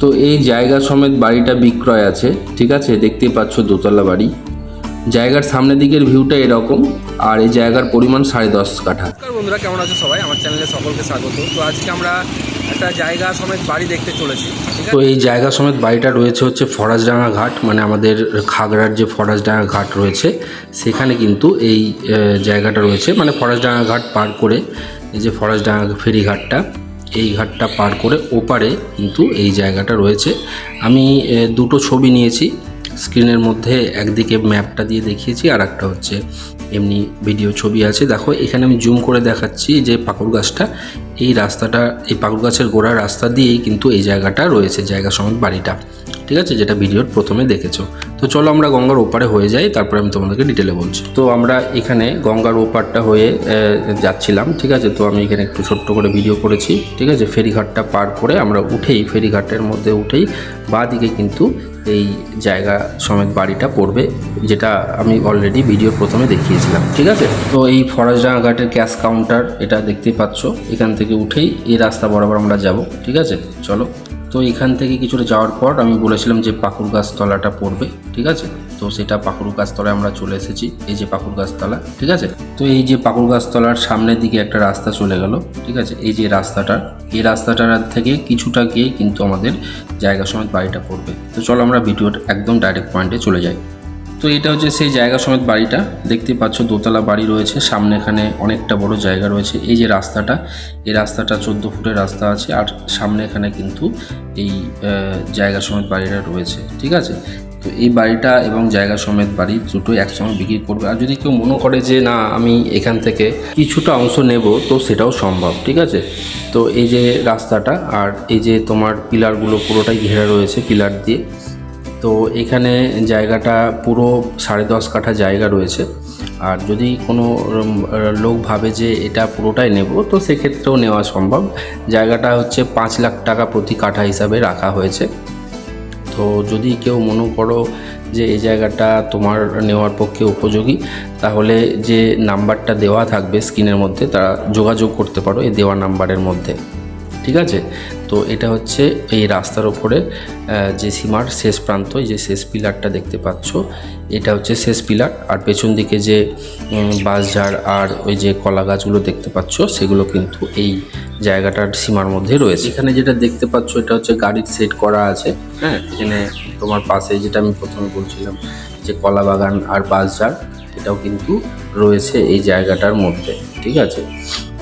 তো এই জায়গা সমেত বাড়িটা বিক্রয় আছে, ঠিক আছে। দেখতেই পাচ্ছ দোতলা বাড়ি। জায়গার সামনের দিকের ভিউটা এরকম, আর এই জায়গার পরিমাণ 10.5 কাঠা। বন্ধুরা কেমন আছো সবাই, আমার চ্যানেলে সকলকে স্বাগত। তো আজকে আমরা একটা জায়গা সমেত বাড়ি দেখতে চলেছি। তো এই জায়গা সমেত বাড়িটা রয়েছে হচ্ছে ফরাসডাঙ্গা ঘাট, মানে আমাদের খাগড়ার যে ফরাসডাঙ্গা ঘাট রয়েছে সেখানে কিন্তু এই জায়গাটা রয়েছে। মানে ফরাসডাঙ্গা ঘাট পার করে এই যে ফরাসডাঙ্গা ফেরিঘাটটা, এই ঘাটটা পার করে ওপারে কিন্তু এই জায়গাটা রয়েছে। আমি দুটো ছবি নিয়েছি স্ক্রিনের মধ্যে, একদিকে ম্যাপটা দিয়ে দেখিয়েছি, আর একটা হচ্ছে এমনি ভিডিও ছবি আছে। দেখো এখানে আমি জুম করে দেখাচ্ছি যে পাকুড় গাছটা, এই রাস্তাটা, এই পাকুড় গাছের গোড়ার রাস্তা দিয়েই কিন্তু এই জায়গাটা রয়েছে, জায়গা সমেত বাড়িটা, ঠিক আছে, যেটা ভিডিওর প্রথমে দেখেছো। তো চলো আমরা গঙ্গার ওপারে হয়ে যাই, তারপরে আমি তোমাদেরকে ডিটেলে বলছি। তো আমরা এখানে গঙ্গার ওপারটা হয়ে যাচ্ছিলাম, ঠিক আছে। তো আমি এখানে একটু ছোট্ট করে ভিডিও করেছি, ঠিক আছে। ফেরিঘাটটা পার করে আমরা উঠেই, ফেরিঘাটের মধ্যে উঠেই বাঁ দিকে কিন্তু এই জায়গা সমেত বাড়িটা পড়বে, যেটা আমি অলরেডি ভিডিওর প্রথমে দেখিয়েছিলাম, ঠিক আছে। তো এই ফরাসডাঙ্গা ঘাটের ক্যাশ কাউন্টার এটা দেখতেই পাচ্ছ। এখান থেকে উঠেই এই রাস্তা বরাবর আমরা যাব, ঠিক আছে, চলো। তো এখান থেকে কিছুটা যাওয়ার পর আমি বলেছিলাম যে পাকুড় গাছতলাটা পড়বে, ঠিক আছে। তো সেটা পাকুড় গাছতলায় আমরা চলে এসেছি, এই যে পাকুড় গাছতলা, ঠিক আছে। তো এই যে পাকুড় গাছতলার সামনের দিকে একটা রাস্তা চলে গেল, ঠিক আছে। এই যে রাস্তাটা, এই রাস্তাটার থেকে কিছুটা গিয়ে কিন্তু আমাদের জায়গা সমেত বাড়িটা পড়বে। তো চলো আমরা ভিডিওর একদম ডাইরেক্ট পয়েন্টে চলে যাই। তো এটা হচ্ছে সেই জায়গা সমেত বাড়িটা, দেখতে পাচ্ছ দোতলা বাড়ি রয়েছে, সামনে এখানে অনেকটা বড় জায়গা রয়েছে। এই যে রাস্তাটা, এই রাস্তাটা 14 ফুটের রাস্তা আছে, আর সামনে এখানে কিন্তু এই জায়গা সমেত বাড়িটা রয়েছে, ঠিক আছে। তো এই বাড়িটা এবং জায়গা সমেত বাড়ি দুটোই একসঙ্গে বিক্রি করবে। আর যদি কেউ মনে করে যে না আমি এখান থেকে কিছুটা অংশ নেব, তো সেটাও সম্ভব, ঠিক আছে। তো এই যে রাস্তাটা, আর এই যে তোমার পিলারগুলো পুরোটাই ঘেরা রয়েছে পিলার দিয়ে। তো এখানে জায়গাটা পুরো 10.5 কাঠা জায়গা রয়েছে। আর যদি কোনো লোক ভাবে যে এটা পুরোটাই নেব, তো সেক্ষেত্রেও নেওয়া সম্ভব। জায়গাটা হচ্ছে 5 লাখ টাকা প্রতি কাঠা হিসাবে রাখা হয়েছে। তো যদি কেউ মনে করো যে এই জায়গাটা তোমার নেওয়ার পক্ষে উপযোগী, তাহলে যে নাম্বারটা দেওয়া থাকবে স্ক্রিনের মধ্যে, তারা যোগাযোগ করতে পারো এই দেওয়া নাম্বারের মধ্যে, ঠিক আছে। তো এটা হচ্ছে এই রাস্তার ওপরে যে সীমার শেষ প্রান্ত, যে শেষ পিলারটা দেখতে পাচ্ছ, এটা হচ্ছে শেষ পিলার। আর পেছন দিকে যে বাঁশঝাড় আর ওই যে কলা গাছগুলো দেখতে পাচ্ছ, সেগুলো কিন্তু এই জায়গাটার সীমার মধ্যে রয়েছে। এখানে যেটা দেখতে পাচ্ছ এটা হচ্ছে গাড়ির সেট করা আছে, হ্যাঁ। এখানে তোমার পাশে যেটা আমি প্রথমে বলছিলাম যে কলা বাগান আর বাঁশঝাড়, এটাও কিন্তু রয়েছে এই জায়গাটার মধ্যে, ঠিক আছে।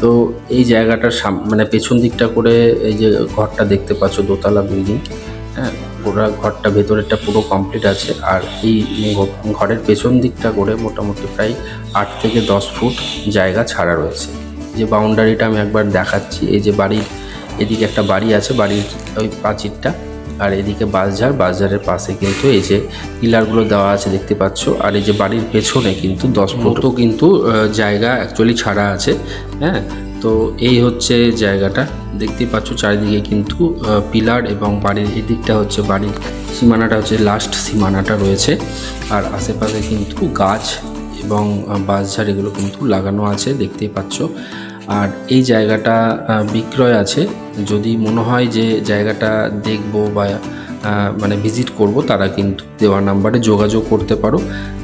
তো এই জায়গাটার মানে পেছন দিকটা করে এই যে ঘরটা দেখতে পাচ্ছ, দোতলা বিল্ডিং, হ্যাঁ, গোটা ঘরটা ভেতরেরটা পুরো কমপ্লিট আছে। আর এই ঘরের পেছন দিকটা করে মোটামুটি প্রায় 8 থেকে 10 ফুট জায়গা ছাড়া রয়েছে। যে বাউন্ডারিটা আমি একবার দেখাচ্ছি, এই যে বাড়ির এদিকে একটা বাড়ি আছে, বাড়ির ওই প্রাচীরটা, আর এদিকে বাঁশঝাড়ের পাশে কিন্তু এই যে পিলারগুলো দেওয়া আছে দেখতে পাচ্ছ। আর এই যে বাড়ির পেছনে কিন্তু 10 ফুটও কিন্তু জায়গা অ্যাকচুয়ালি ছাড়া আছে, হ্যাঁ। তো এই হচ্ছে জায়গাটা, দেখতে পাচ্ছ চারিদিকে কিন্তু পিলার, এবং বাড়ির এদিকটা হচ্ছে বাড়ির সীমানাটা হচ্ছে লাস্ট সীমানাটা রয়েছে। আর আশেপাশে কিন্তু গাছ এবং বাঁশঝাড় এগুলো কিন্তু লাগানো আছে, দেখতেই পাচ্ছ। আর এই জায়গাটা বিক্রয় আছে। যদি মনে হয় যে জায়গাটা দেখব বা মানে ভিজিট করব, তারা কিন্তু দেওয়া নাম্বারে যোগাযোগ করতে পারো,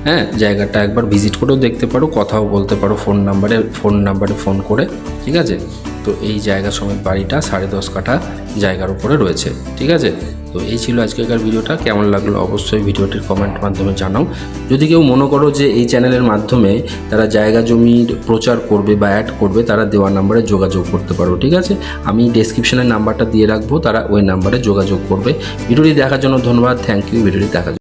হ্যাঁ। জায়গাটা একবার ভিজিট করেও দেখতে পারো, কথাও বলতে পারো ফোন নাম্বারে ফোন করে, ঠিক আছে। তো এই জায়গা সমেত বাড়িটা 10.5 কাঠা জায়গার উপরে রয়েছে, ঠিক আছে। তো এই ছিল আজকেকার ভিডিওটা। কেমন লাগলো অবশ্যই ভিডিওটির কমেন্ট মাধ্যমে জানাও। যদি কেউ মনে করো যে এই চ্যানেলের মাধ্যমে তারা জায়গা জমির প্রচার করবে বা অ্যাড করবে, তারা দেওয়া নাম্বারে যোগাযোগ করতে পারো, ঠিক আছে। আমি ডেসক্রিপশনের নাম্বারটা দিয়ে রাখবো, তারা ওই নাম্বারে যোগাযোগ করবে। ভিডিওটি দেখার জন্য ধন্যবাদ, থ্যাংক ইউ ভিডিওটি দেখার জন্য।